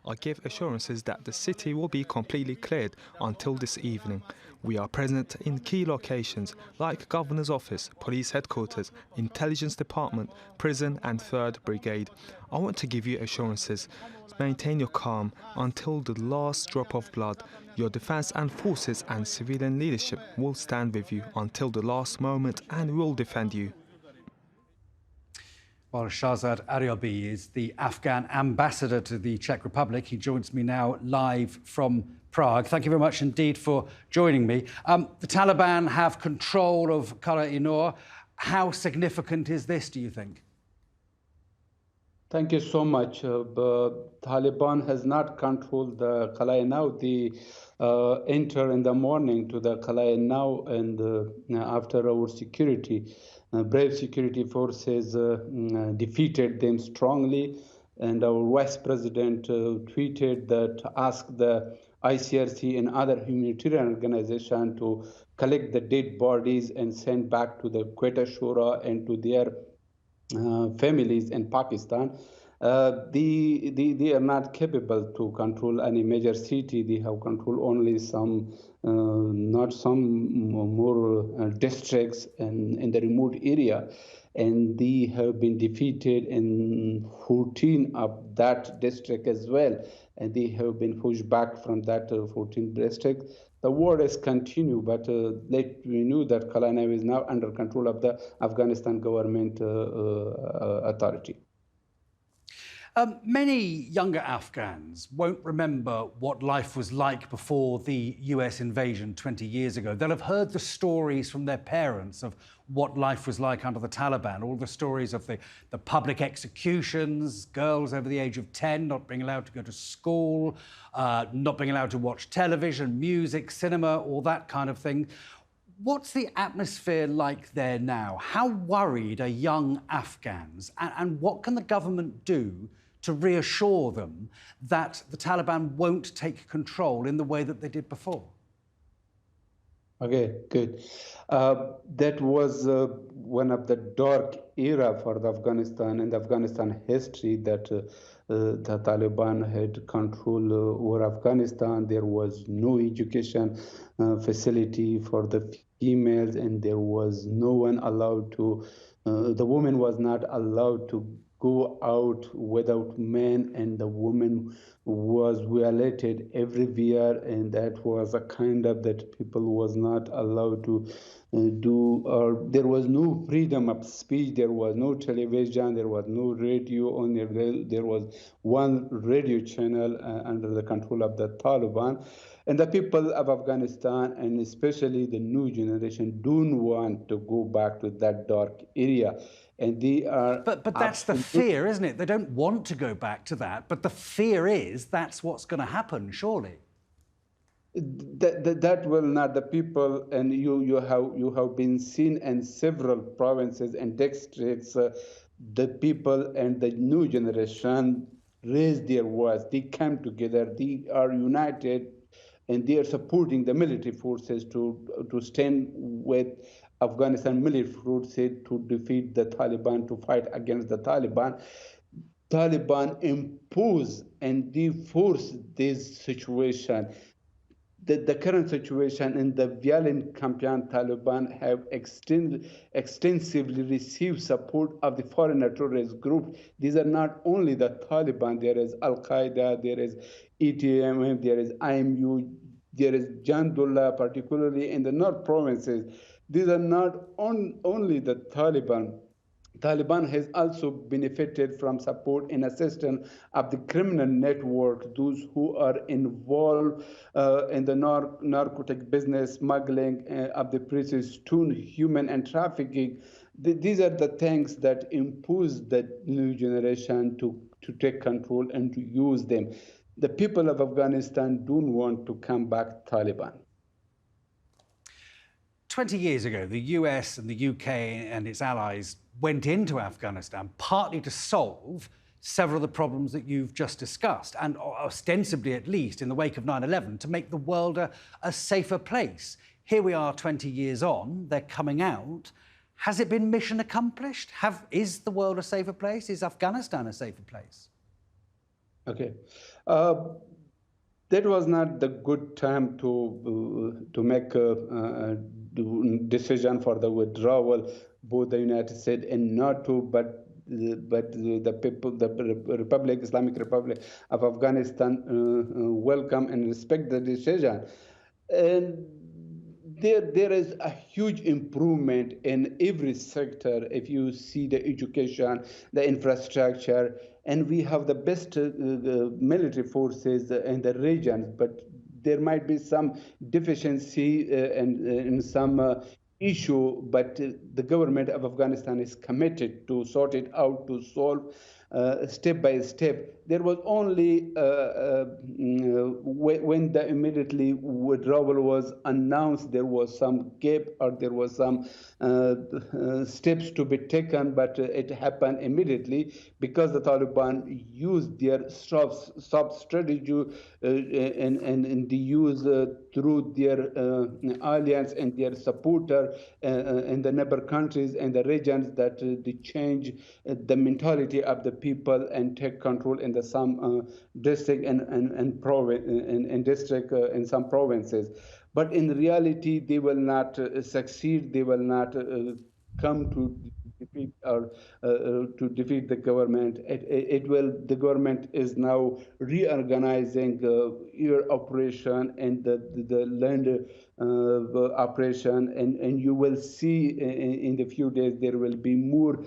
I give assurances that the city will be completely cleared until this evening. We are present in key locations like Governor's Office, Police Headquarters, Intelligence Department, Prison and 3rd Brigade. I want to give you assurances. Maintain your calm until the last drop of blood. Your defense and forces and civilian leadership will stand with you until the last moment and will defend you. Well, Shahzad Aryobee is the Afghan ambassador to the Czech Republic. He joins me now live from Prague. Thank you very much indeed for joining me. The Taliban have control of Qala-e-Naw. How significant is this, do you think? Thank you so much. Taliban has not controlled the Qala-e-Naw. They enter in the morning to the Qala-e-Naw, and after our security, brave security forces defeated them strongly. And our Vice President tweeted that asked the ICRC and other humanitarian organizations to collect the dead bodies and send back to the Quetta Shura and to their families in Pakistan. They are not capable to control any major city. They have control only some, not some more districts in the remote area. And they have been defeated in 14 of that district as well. And they have been pushed back from that 14 district. The war has continued, but we knew that Qala-e-Naw is now under control of the Afghanistan government authority. Many younger Afghans won't remember what life was like before the US invasion 20 years ago. They'll have heard the stories from their parents of what life was like under the Taliban, all the stories of the public executions, girls over the age of 10 not being allowed to go to school, not being allowed to watch television, music, cinema, all that kind of thing. What's the atmosphere like there now? How worried are young Afghans? And what can the government do to reassure them that the Taliban won't take control in the way that they did before? Okay, good. That was one of the dark era for the Afghanistan and Afghanistan history, that the Taliban had control over Afghanistan. There was no education facility for the females, and there was no one allowed to, the woman was not allowed to go out without men, and the woman was violated everywhere, and that was a kind of that people was not allowed to do, or there was no freedom of speech, there was no television, there was no radio, only there was one radio channel under the control of the Taliban. And the people of Afghanistan, and especially the new generation, don't want to go back to that dark area. And they are... But that's the fear, isn't it? They don't want to go back to that, but the fear is that's what's going to happen, surely. That will not. The people, and you have been seen in several provinces and districts, the people and the new generation raise their voice. They come together. They are united, and they are supporting the military forces to stand with Afghanistan military forces to defeat the Taliban, to fight against the Taliban. Taliban impose and they force this situation. The current situation in the violent campaign, Taliban have extensively received support of the foreign terrorist groups. These are not only the Taliban, there is Al-Qaeda, there is ETM, there is IMU, there is Jandullah, particularly in the North provinces. These are not only the Taliban. Taliban has also benefited from support and assistance of the criminal network, those who are involved in the narcotic business, smuggling of the precious stone, human and trafficking. These are the things that impose the new generation to take control and to use them. The people of Afghanistan don't want to come back Taliban. 20 years ago, the US and the UK and its allies went into Afghanistan partly to solve several of the problems that you've just discussed, and ostensibly, at least, in the wake of 9/11, to make the world a safer place. Here we are 20 years on, they're coming out. Has it been mission accomplished? Is the world a safer place? Is Afghanistan a safer place? Okay. Uh, that was not the good time to make a decision for the withdrawal, both the United States and NATO, but the people, the Republic, Islamic Republic of Afghanistan, welcome and respect the decision. And there is a huge improvement in every sector. If you see the education, the infrastructure, and we have the best military forces in the region, but there might be some deficiency and in some issue, but the government of Afghanistan is committed to sort it out, to solve step by step. There was only when the immediately withdrawal was announced, there was some gap or there was some steps to be taken, but it happened immediately because the Taliban used their soft strategy and they use through their alliance and their supporter in the neighbor countries and the regions that they change the mentality of the people and take control in the some district and province and district in some provinces. But in reality, they will not succeed. They will not come to defeat or to defeat the government. It will. The government is now reorganizing your operation and the land operation, and you will see in the few days there will be more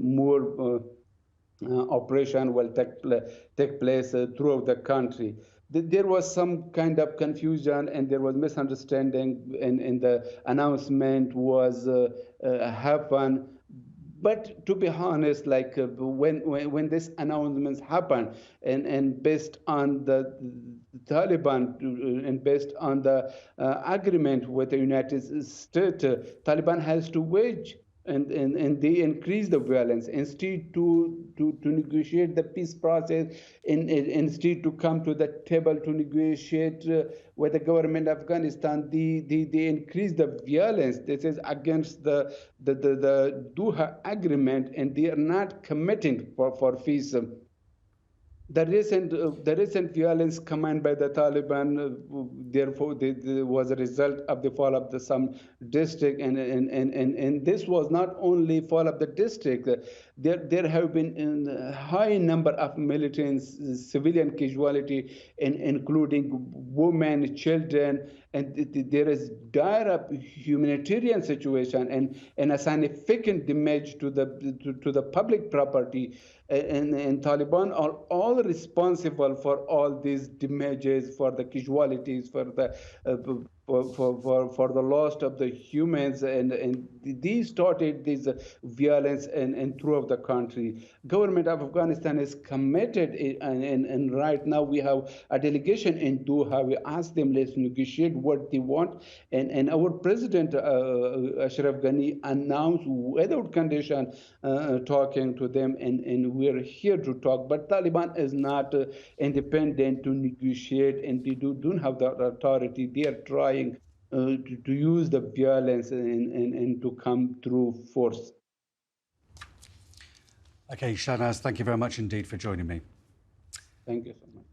more operation will take place throughout the country. There was some kind of confusion and there was misunderstanding, and the announcement was happened. But to be honest, like when this announcements happened, and based on the Taliban and based on the agreement with the United States, Taliban has to wage and they increase the violence instead to negotiate the peace process, instead to come to the table to negotiate with the government of Afghanistan. They increase the violence. This is against the Doha agreement, and they are not committing for peace. The recent violence commanded by the Taliban, therefore, was a result of the fall of the some district, and this was not only fall of the district. There have been a high number of military and civilian casualty, including women, children, and there is dire humanitarian situation and a significant damage to the public property. And Taliban are all responsible for all these damages, for the casualties, for the for the loss of the humans, and these started this violence and throughout the country. Government of Afghanistan is committed, and right now we have a delegation in Doha. We ask them, let's negotiate what they want, and our president Ashraf Ghani announced without condition talking to them, and we're here to talk. But Taliban is not independent to negotiate, and they don't have the authority. They are trying to use the violence and to come through force. Okay, Shahnaz, thank you very much indeed for joining me. Thank you so much.